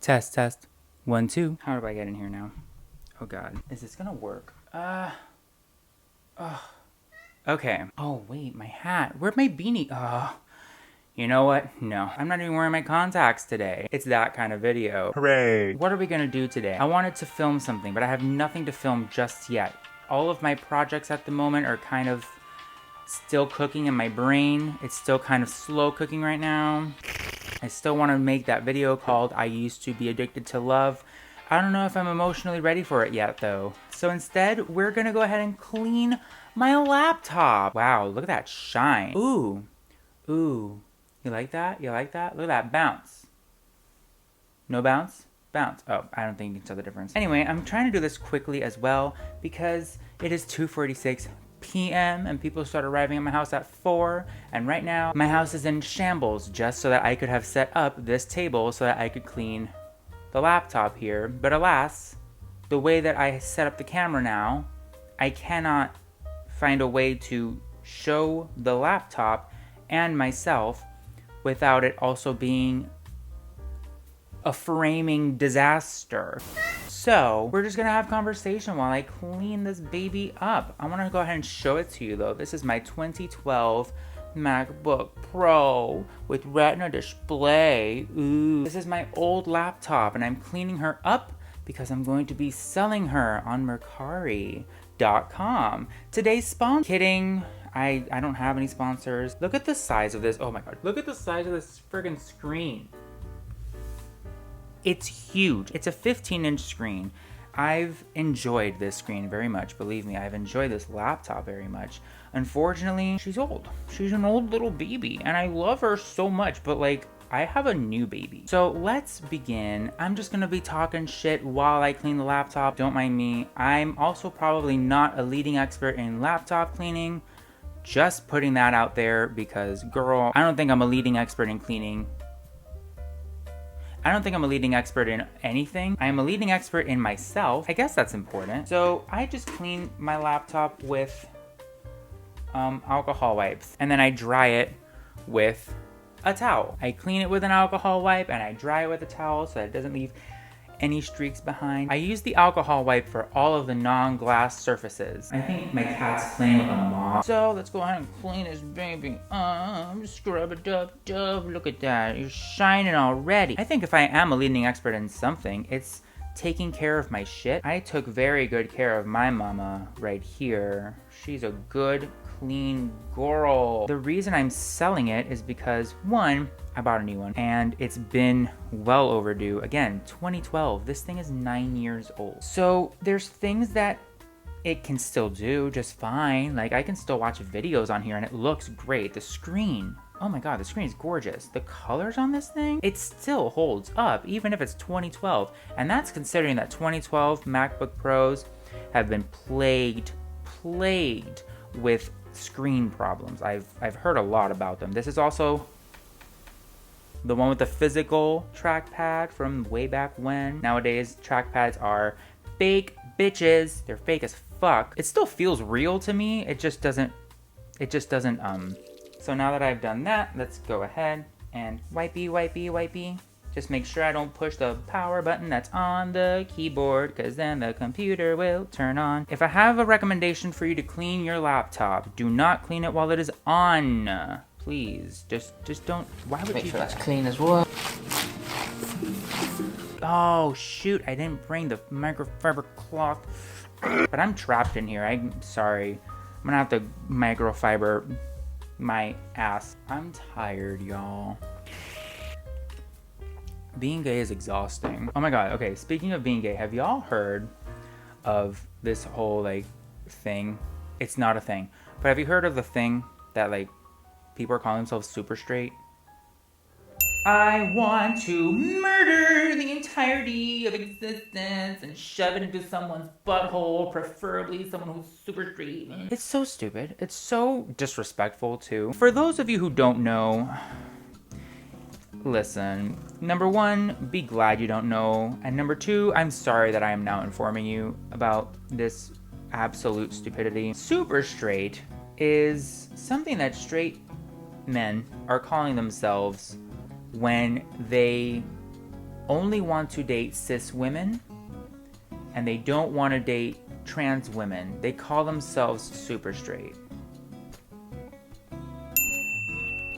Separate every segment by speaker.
Speaker 1: Test, test. 1, 2. How do I get in here now? Oh god. Is this gonna work? Okay. Oh wait, my hat. Where'd my beanie? You know what? No. I'm not even wearing my contacts today. It's that kind of video. Hooray. What are we gonna do today? I wanted to film something, but I have nothing to film just yet. All of my projects at the moment are kind of still cooking in my brain. It's still kind of slow cooking right now. I still want to make that video called I Used to Be Addicted to Love. I don't know if I'm emotionally ready for it yet though. So instead, we're gonna go ahead and clean my laptop. Wow, look at that shine. Ooh, ooh. You like that? You like that? Look at that bounce. No bounce? Bounce. Oh, I don't think you can tell the difference. Anyway, I'm trying to do this quickly as well because it is 2:46 p.m. and people start arriving at my house at 4, and right now my house is in shambles just so that I could have set up this table so that I could clean the laptop here. But alas, the way that I set up the camera now, I cannot find a way to show the laptop and myself without it also being a framing disaster. So we're just gonna have conversation while I clean this baby up. I wanna go ahead and show it to you though. This is my 2012 MacBook Pro with Retina display. Ooh. This is my old laptop and I'm cleaning her up because I'm going to be selling her on Mercari.com. Today's sponsor. Kidding. I don't have any sponsors. Look at the size of this. Oh my god. Look at the size of this friggin' screen. It's huge. It's a 15-inch screen. I've enjoyed this screen very much. Believe me, I've enjoyed this laptop very much. Unfortunately, she's old. She's an old little baby, and I love her so much, but like, I have a new baby. So let's begin. I'm just gonna be talking shit while I clean the laptop. Don't mind me. I'm also probably not a leading expert in laptop cleaning. Just putting that out there because, girl, I don't think I'm a leading expert in cleaning. I don't think I'm a leading expert in anything. I am a leading expert in myself. I guess that's important. So I just clean my laptop with alcohol wipes. And then I dry it with a towel. I clean it with an alcohol wipe and I dry it with a towel so that it doesn't leave any streaks behind. I use the alcohol wipe for all of the non-glass surfaces. I think my cat's playing with a mop. So let's go ahead and clean this baby. Scrub a dub. Look at that, you're shining already. I think if I am a leading expert in something, it's taking care of my shit. I took very good care of my mama right here. She's a good, clean girl. The reason I'm selling it is because, one, I bought a new one and it's been well overdue. Again, 2012, this thing is 9 years old. So there's things that it can still do just fine. Like I can still watch videos on here and it looks great. The screen, oh my god, the screen is gorgeous. The colors on this thing, it still holds up even if it's 2012. And that's considering that 2012 MacBook Pros have been plagued with screen problems. I've heard a lot about them. This is also the one with the physical trackpad from way back when. Nowadays, trackpads are fake bitches. They're fake as fuck. It still feels real to me. It just doesn't. So now that I've done that, let's go ahead and wipey. Just make sure I don't push the power button that's on the keyboard, because then the computer will turn on. If I have a recommendation for you to clean your laptop, do not clean it while it is on. Please, just don't. Why would
Speaker 2: Make
Speaker 1: you
Speaker 2: sure that's clean as well.
Speaker 1: Oh shoot, I didn't bring the microfiber cloth. But I'm trapped in here. I'm sorry. I'm gonna have to microfiber my ass. I'm tired, y'all. Being gay is exhausting. Oh my god, okay, speaking of being gay, have y'all heard of this whole like thing? It's not a thing, but have you heard of the thing that like people are calling themselves super straight? I want to murder the entirety of existence and shove it into someone's butthole, preferably someone who's super straight. It's so stupid. It's so disrespectful too. For those of you who don't know, listen, number one, be glad you don't know. And number two, I'm sorry that I am now informing you about this absolute stupidity. Super straight is something that straight men are calling themselves when they only want to date cis women, and they don't want to date trans women. They call themselves super straight.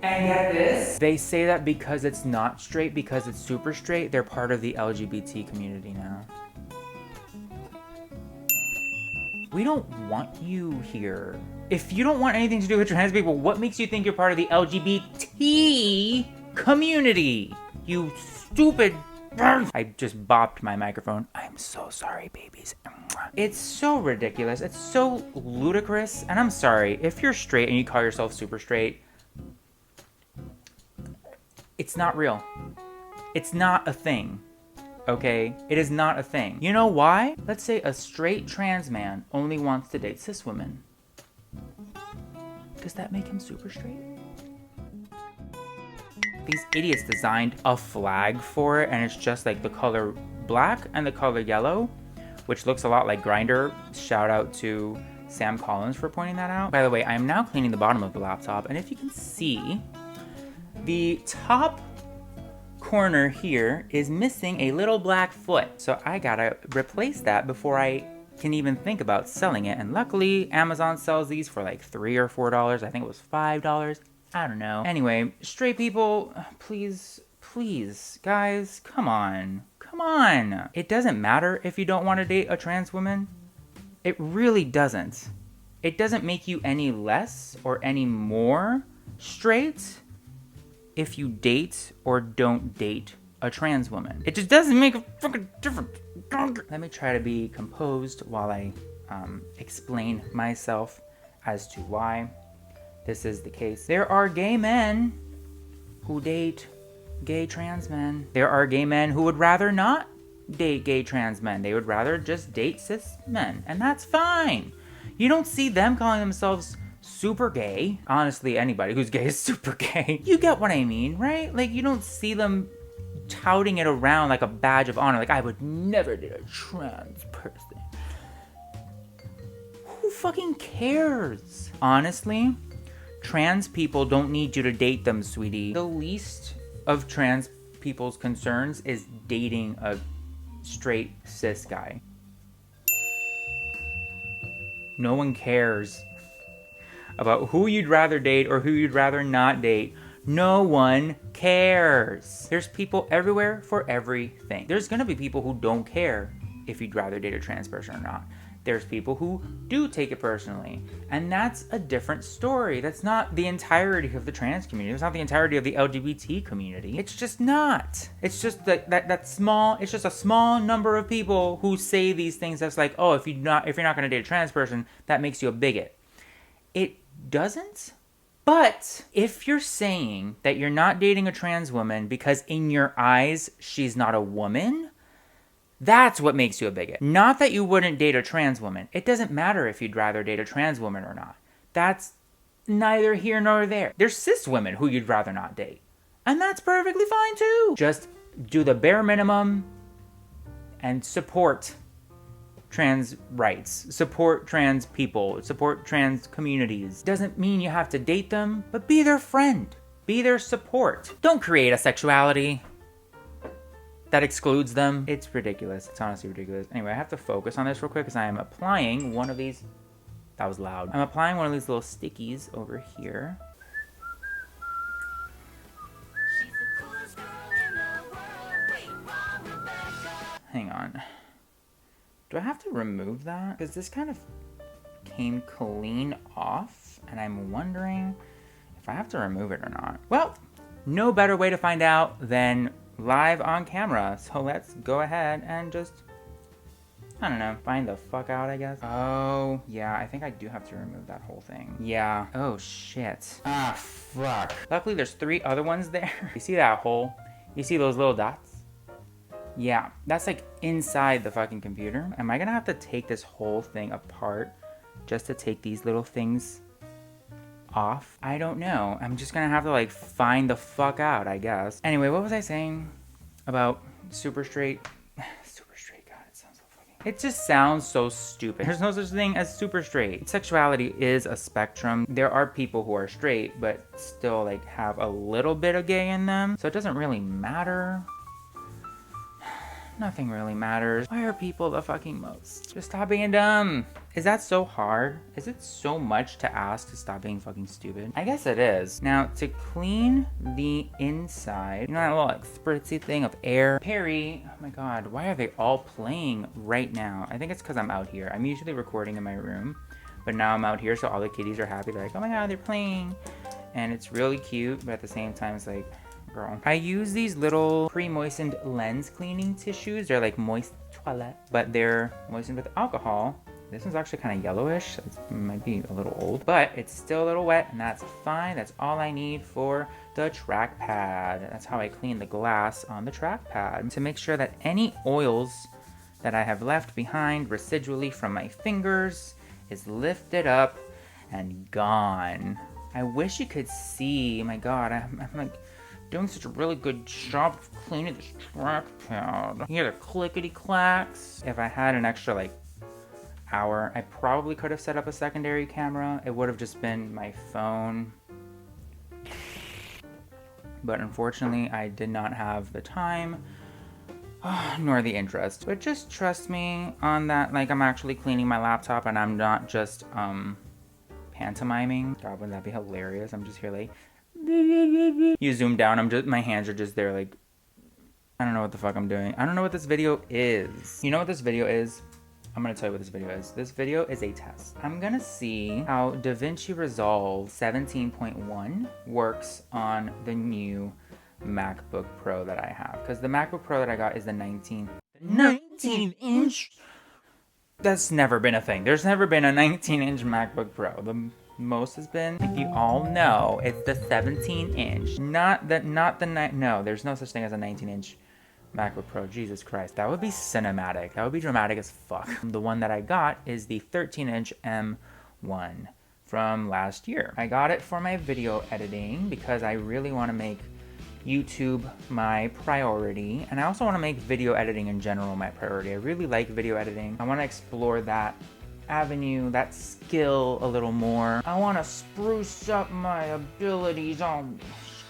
Speaker 1: And get this? They say that because it's not straight, because it's super straight, they're part of the LGBT community now. We don't want you here. If you don't want anything to do with trans people, what makes you think you're part of the LGBT community? You stupid... I just bopped my microphone. I'm so sorry, babies. It's so ridiculous. It's so ludicrous. And I'm sorry, if you're straight and you call yourself super straight, it's not real. It's not a thing. Okay? It is not a thing. You know why? Let's say a straight trans man only wants to date cis women. Does that make him super straight? These idiots designed a flag for it, and it's just like the color black and the color yellow, which looks a lot like Grindr. Shout out to Sam Collins for pointing that out. By the way, I am now cleaning the bottom of the laptop, and if you can see, the top corner here is missing a little black foot. So I gotta replace that before I can even think about selling it. And luckily, Amazon sells these for like $3 or $4. I think it was $5. I don't know. Anyway, straight people, please, guys, come on. Come on. It doesn't matter if you don't want to date a trans woman. It really doesn't. It doesn't make you any less or any more straight if you date or don't date a trans woman. It just doesn't make a fucking difference. Let me try to be composed while I explain myself as to why this is the case. There are gay men who date gay trans men. There are gay men who would rather not date gay trans men. They would rather just date cis men, and that's fine. You don't see them calling themselves super gay. Honestly, anybody who's gay is super gay. You get what I mean, right? Like, you don't see them touting it around like a badge of honor. Like, I would never date a trans person. Who fucking cares? Honestly, trans people don't need you to date them, sweetie. The least of trans people's concerns is dating a straight cis guy. No one cares about who you'd rather date or who you'd rather not date. No one cares. There's people everywhere for everything. There's gonna be people who don't care if you'd rather date a trans person or not. There's people who do take it personally. And that's a different story. That's not the entirety of the trans community. It's not the entirety of the LGBT community. It's just not. It's just that small, it's just a small number of people who say these things that's like, oh, if you're not gonna date a trans person, that makes you a bigot. It doesn't. But if you're saying that you're not dating a trans woman because in your eyes she's not a woman, that's what makes you a bigot. Not that you wouldn't date a trans woman. It doesn't matter if you'd rather date a trans woman or not. That's neither here nor there. There's cis women who you'd rather not date. And that's perfectly fine too. Just do the bare minimum and support trans rights, support trans people, support trans communities. Doesn't mean you have to date them, but be their friend, be their support. Don't create a sexuality that excludes them. It's ridiculous. It's honestly ridiculous. Anyway, I have to focus on this real quick because I am applying one of these. That was loud. I'm applying one of these little stickies over here. Hang on. Do I have to remove that? Because this kind of came clean off, and I'm wondering if I have to remove it or not. Well, no better way to find out than live on camera. So let's go ahead and just, I don't know, find the fuck out, I guess. Oh, yeah, I think I do have to remove that whole thing. Yeah. Oh, shit. Ah, fuck. Luckily, there's 3 other ones there. You see that hole? You see those little dots? Yeah, that's like inside the fucking computer. Am I gonna have to take this whole thing apart just to take these little things off? I don't know. I'm just gonna have to like find the fuck out, I guess. Anyway, what was I saying about super straight? Super straight, God, it sounds so fucking... It just sounds so stupid. There's no such thing as super straight. Sexuality is a spectrum. There are people who are straight, but still like have a little bit of gay in them. So it doesn't really matter. Nothing really matters. Why are people the fucking most? Just stop being dumb. Is that so hard? Is it so much to ask to stop being fucking stupid? I guess it is. Now, to clean the inside, you know that little like spritzy thing of air? Perry, oh my god, why are they all playing right now? I think it's because I'm out here. I'm usually recording in my room, but now I'm out here, so all the kitties are happy. They're like, oh my god, they're playing. And it's really cute, but at the same time, it's like, girl. I use these little pre-moistened lens cleaning tissues. They're like moist toilette, but they're moistened with alcohol. This one's actually kind of yellowish. It might be a little old, but it's still a little wet, and that's fine. That's all I need for the trackpad. That's how I clean the glass on the trackpad, to make sure that any oils that I have left behind residually from my fingers is lifted up and gone. I wish you could see. My god, I'm like doing such a really good job of cleaning this trackpad. You hear the clickety clacks. If I had an extra like hour, I probably could have set up a secondary camera. It would have just been my phone. But unfortunately, I did not have the time nor the interest. But just trust me on that, like I'm actually cleaning my laptop and I'm not just pantomiming. God, wouldn't that be hilarious? I'm just here like you zoom down, my hands are just there like I don't know what the fuck I'm doing. I don't know what this video is. You know what this video is? I'm gonna tell you what this video is. This video is a test. I'm gonna see how DaVinci Resolve 17.1 works on the new MacBook Pro that I have. Because the MacBook Pro that I got is the 19-inch. That's never been a thing. There's never been a 19-inch MacBook Pro. The most has been, if you all know, it's the 17-inch. No, there's no such thing as a 19-inch MacBook Pro. Jesus Christ, that would be cinematic. That would be dramatic as fuck. The one that I got is the 13-inch M1 from last year. I got it for my video editing because I really want to make YouTube my priority, and I also want to make video editing in general my priority. I really like video editing. I want to explore that avenue, that skill a little more. I want to spruce up my abilities on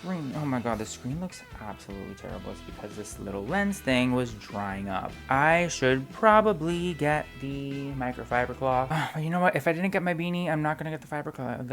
Speaker 1: screen. Oh my god, the screen looks absolutely terrible. It's because this little lens thing was drying up. I should probably get the microfiber cloth. But you know what? If I didn't get my beanie, I'm not gonna get the fiber cloth.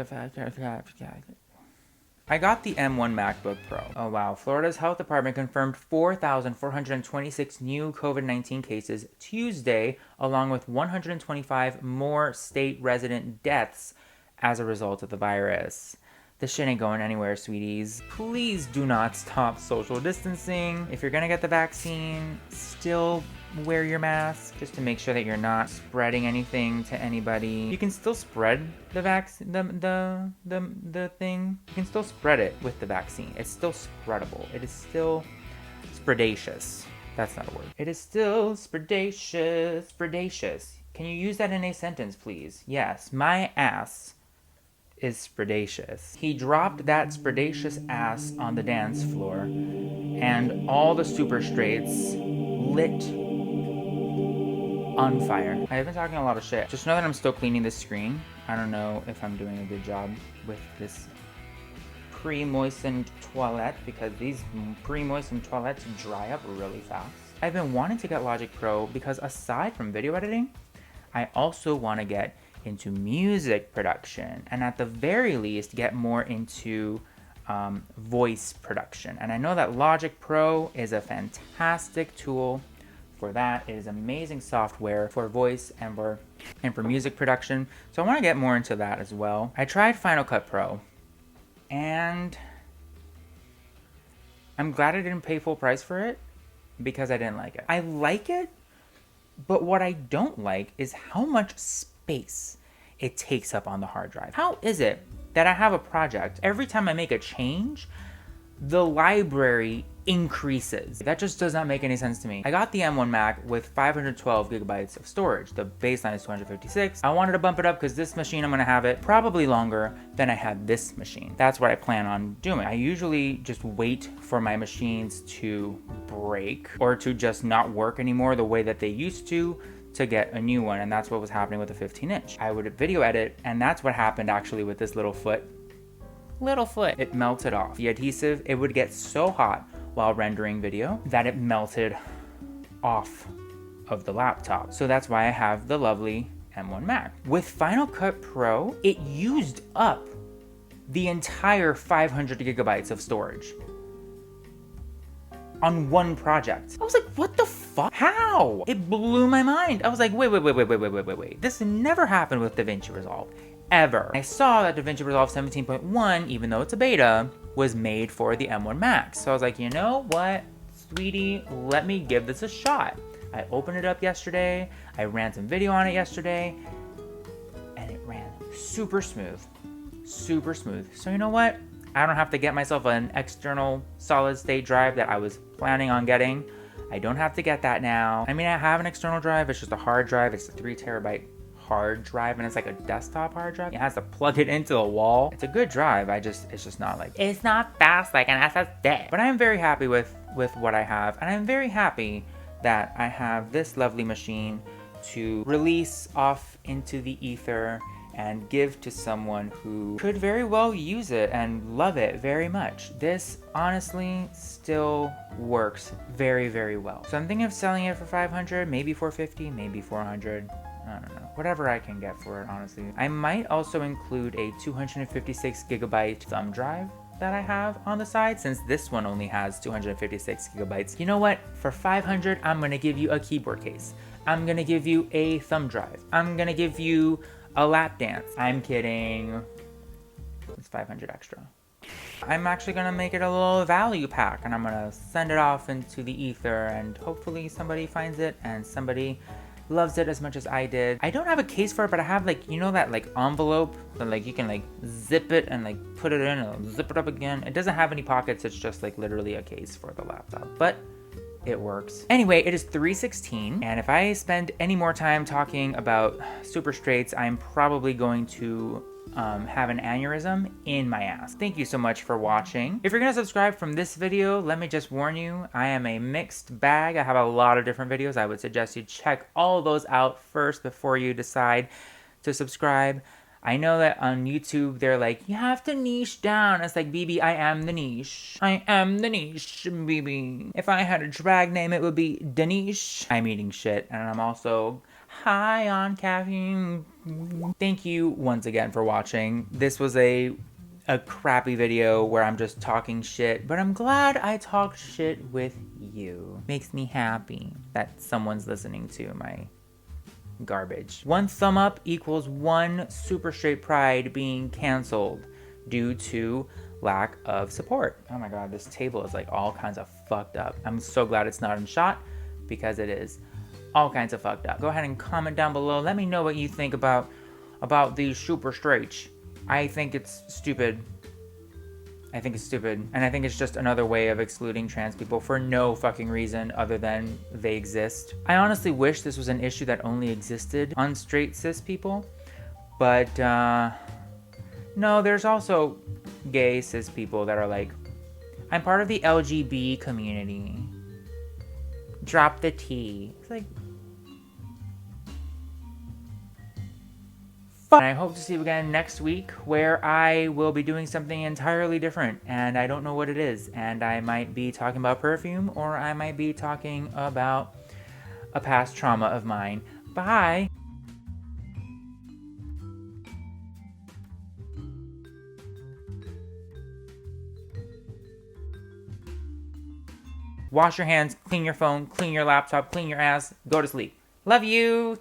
Speaker 1: I got the M1 MacBook Pro. Oh wow, Florida's health department confirmed 4,426 new COVID-19 cases Tuesday, along with 125 more state resident deaths as a result of the virus. This shit ain't going anywhere, sweeties. Please do not stop social distancing. If you're gonna get the vaccine, still wear your mask just to make sure that you're not spreading anything to anybody. You can still spread the vaccine, the thing. You can still spread it with the vaccine. It's still spreadable. It is still spreadacious. That's not a word. It is still spreadacious. Can you use that in a sentence, please? Yes, my ass is spreadacious. He dropped that spreadacious ass on the dance floor, and all the super str8s lit on fire. I've been talking a lot of shit. Just know that I'm still cleaning this screen. I don't know if I'm doing a good job with this pre-moistened toilette, because these pre-moistened toilettes dry up really fast. I've been wanting to get Logic Pro because aside from video editing, I also want to get into music production, and at the very least get more into voice production. And I know that Logic Pro is a fantastic tool for that. It is amazing software for voice and for music production. So I want to get more into that as well. I tried Final Cut Pro, and I'm glad I didn't pay full price for it because I didn't like it. I like it, but what I don't like is how much space it takes up on the hard drive. How is it that I have a project, every time I make a change, the library increases? That just does not make any sense to me. I got the M1 Mac with 512 gigabytes of storage. The baseline is 256. I wanted to bump it up because this machine, I'm gonna have it probably longer than I had this machine. That's what I plan on doing. I usually just wait for my machines to break or to just not work anymore the way that they used to get a new one, and that's what was happening with the 15-inch. I would video edit, and that's what happened actually with this little foot. It melted off. The adhesive, it would get so hot while rendering video that it melted off of the laptop. So that's why I have the lovely M1 Mac. With Final Cut Pro, it used up the entire 500 gigabytes of storage on one project. I was like, what the fuck? How? It blew my mind. I was like, wait. This never happened with DaVinci Resolve, ever. I saw that DaVinci Resolve 17.1, even though it's a beta, was made for the M1 Max. So I was like, you know what, sweetie, let me give this a shot. I opened it up yesterday, I ran some video on it yesterday, and it ran super smooth. Super smooth. So you know what? I don't have to get myself an external solid state drive that I was planning on getting. I don't have to get that now. I mean, I have an external drive. It's just a hard drive. It's a 3 terabyte hard drive, and it's like a desktop hard drive. It has to plug it into the wall. It's a good drive. It's just not like, it's not fast like an SSD. But I am very happy with what I have, and I'm very happy that I have this lovely machine to release off into the ether and give to someone who could very well use it and love it very much. This honestly still works very, very well. So I'm thinking of selling it for 500, maybe 450, maybe 400. I don't know. Whatever I can get for it, honestly. I might also include a 256 gigabyte thumb drive that I have on the side, since this one only has 256 gigabytes. You know what? For 500, I'm gonna give you a keyboard case. I'm gonna give you a thumb drive. I'm gonna give you a lap dance. I'm kidding. It's 500 extra. I'm actually gonna make it a little value pack, and I'm gonna send it off into the ether, and hopefully somebody finds it and somebody loves it as much as I did. I don't have a case for it, but I have, like, you know, that like envelope that like you can like zip it and like put it in and zip it up again. It doesn't have any pockets. It's just like literally a case for the laptop, but it works. Anyway, it is 3:16, and if I spend any more time talking about super straights, I'm probably going to have an aneurysm in my ass. Thank you so much for watching. If you're gonna subscribe from this video, let me just warn you, I am a mixed bag. I have a lot of different videos. I would suggest you check all of those out first before you decide to subscribe. I know that on YouTube, they're like, you have to niche down. It's like, BB, I am the niche. I am the niche, BB. If I had a drag name, it would be Danish. I'm eating shit, and I'm also high on caffeine. Thank you once again for watching. This was a crappy video where I'm just talking shit, but I'm glad I talked shit with you. Makes me happy that someone's listening to my garbage. 1 thumb up equals 1 Super Straight Pride being canceled due to lack of support. Oh my god, this table is like all kinds of fucked up. I'm so glad it's not in shot, because it is all kinds of fucked up. Go ahead and comment down below. Let me know what you think about these super straights. I think it's stupid. I think it's stupid. And I think it's just another way of excluding trans people for no fucking reason other than they exist. I honestly wish this was an issue that only existed on straight cis people. But no, there's also gay cis people that are like, I'm part of the LGB community. Drop the T. It's like, and I hope to see you again next week, where I will be doing something entirely different, and I don't know what it is. And I might be talking about perfume, or I might be talking about a past trauma of mine. Bye! Wash your hands, clean your phone, clean your laptop, clean your ass, go to sleep. Love you!